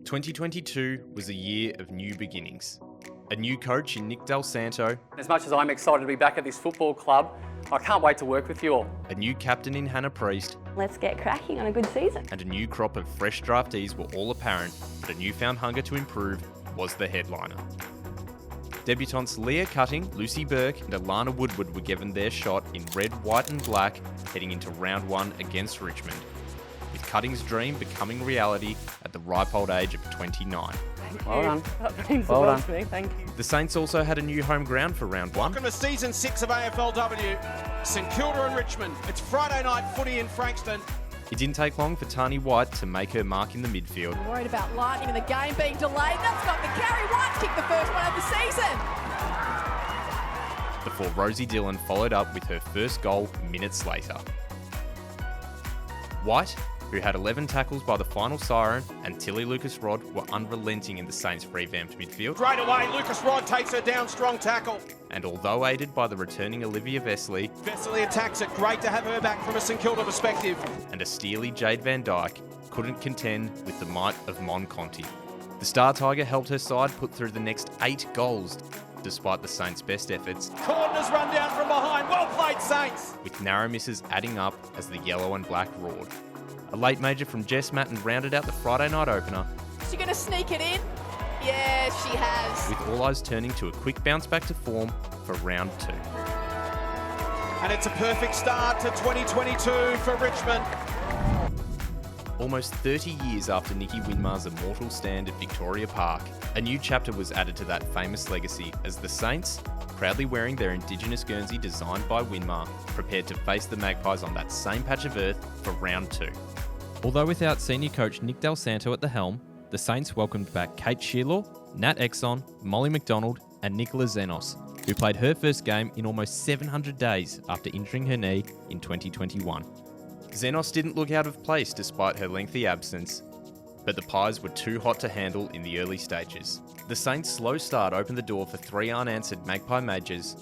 2022 was a year of new beginnings. A new coach in Nick Del Santo. As much as I'm excited to be back at this football club, I can't wait to work with you all. A new captain in Hannah Priest. Let's get cracking on a good season. And a new crop of fresh draftees were all apparent, but a newfound hunger to improve was the headliner. Debutantes Leah Cutting, Lucy Burke and Alana Woodward were given their shot in red, white and black heading into round one against Richmond, with Cutting's dream becoming reality at the ripe old age of 29. Well done. That means the world to me, thank you. The Saints also had a new home ground for round one. Welcome to season 6 of AFLW, St Kilda and Richmond. It's Friday night footy in Frankston. It didn't take long for Tani White to make her mark in the midfield. Worried about lightning and the game being delayed. That's got the carry. White kicked the first one of the season. Before Rosie Dillon followed up with her first goal minutes later. White, who had 11 tackles by the final siren, and Tilly Lucas-Rod were unrelenting in the Saints' revamped midfield. Straight away, Lucas-Rod takes her down, strong tackle. And although aided by the returning Olivia Vesely attacks it, great to have her back from a St Kilda perspective. And a steely Jade Van Dyke, couldn't contend with the might of Mon Conti. The Star Tiger helped her side put through the next 8 goals, despite the Saints' best efforts. Corners run down from behind, well played Saints! With narrow misses adding up as the yellow and black roared. A late major from Jess Matten rounded out the Friday night opener. Is she going to sneak it in? Yeah, she has. With all eyes turning to a quick bounce back to form for round 2. And it's a perfect start to 2022 for Richmond. Almost 30 years after Nikki Winmar's immortal stand at Victoria Park, a new chapter was added to that famous legacy as the Saints, proudly wearing their Indigenous Guernsey designed by Winmar, prepared to face the Magpies on that same patch of earth for round 2. Although without senior coach Nick Del Santo at the helm, the Saints welcomed back Kate Shearlaw, Nat Exon, Molly McDonald and Nicola Zenos, who played her first game in almost 700 days after injuring her knee in 2021. Zenos didn't look out of place despite her lengthy absence, but the Pies were too hot to handle in the early stages. The Saints' slow start opened the door for 3 unanswered Magpie majors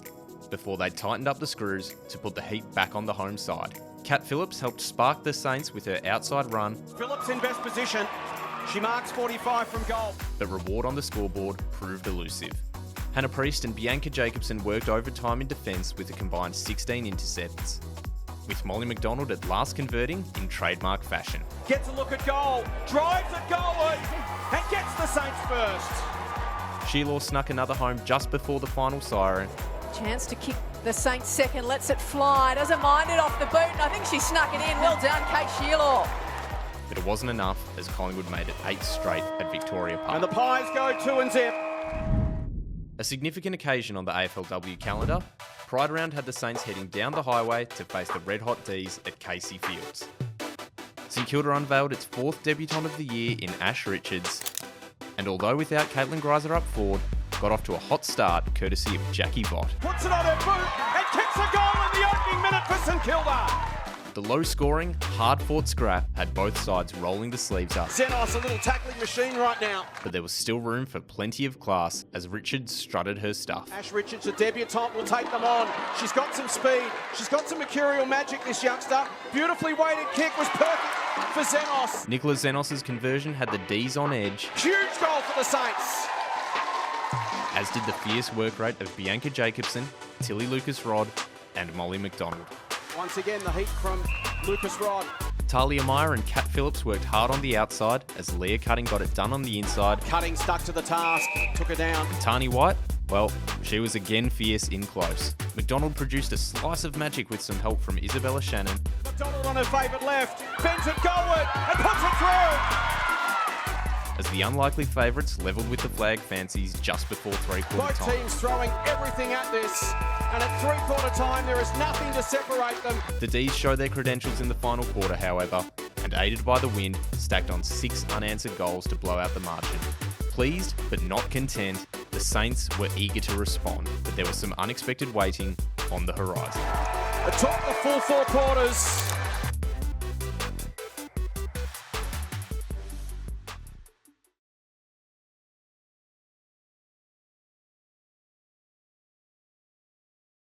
before they tightened up the screws to put the heat back on the home side. Kat Phillips helped spark the Saints with her outside run. Phillips in best position. She marks 45 from goal. The reward on the scoreboard proved elusive. Hannah Priest and Bianca Jacobson worked overtime in defence with a combined 16 intercepts, with Molly McDonald at last converting in trademark fashion. Gets a look at goal, drives at goal and gets the Saints first. Shearlaw snuck another home just before the final siren. Chance to kick the Saints second, lets it fly, doesn't mind it off the boot, and I think she snuck it in. Well done, Kate Shearlaw. But it wasn't enough as Collingwood made it 8 straight at Victoria Park. And the Pies go 2 and zip. A significant occasion on the AFLW calendar, Pride Round had the Saints heading down the highway to face the Red Hot D's at Casey Fields. St Kilda unveiled its 4th debutant of the year in Ash Richards, and although without Caitlin Greiser up forward, got off to a hot start courtesy of Jackie Bott. Puts it on her boot and kicks a goal in the opening minute for St Kilda. The low-scoring, hard-fought scrap had both sides rolling the sleeves up. Zenos, a little tackling machine right now. But there was still room for plenty of class as Richards strutted her stuff. Ash Richards, a debutant, will take them on. She's got some speed. She's got some mercurial magic, this youngster. Beautifully weighted kick was perfect for Zenos. Nicola Zenos' conversion had the D's on edge. Huge goal for the Saints. As did the fierce work rate of Bianca Jacobson, Tilly Lucas-Rod and Molly McDonald. Once again, the heat from Lucas-Rod. Talia Meyer and Kat Phillips worked hard on the outside as Leah Cutting got it done on the inside. Cutting stuck to the task, took her down. And Tani White, well, she was again fierce in close. McDonald produced a slice of magic with some help from Isabella Shannon. McDonald on her favourite left, bends it goalward and puts it through. As the unlikely favourites levelled with the flag fancies just before three-quarter time. Both teams throwing everything at this, and at three-quarter time there is nothing to separate them. The D's show their credentials in the final quarter, however, and aided by the wind, stacked on 6 unanswered goals to blow out the margin. Pleased but not content, the Saints were eager to respond, but there was some unexpected waiting on the horizon. It took the full 4 quarters.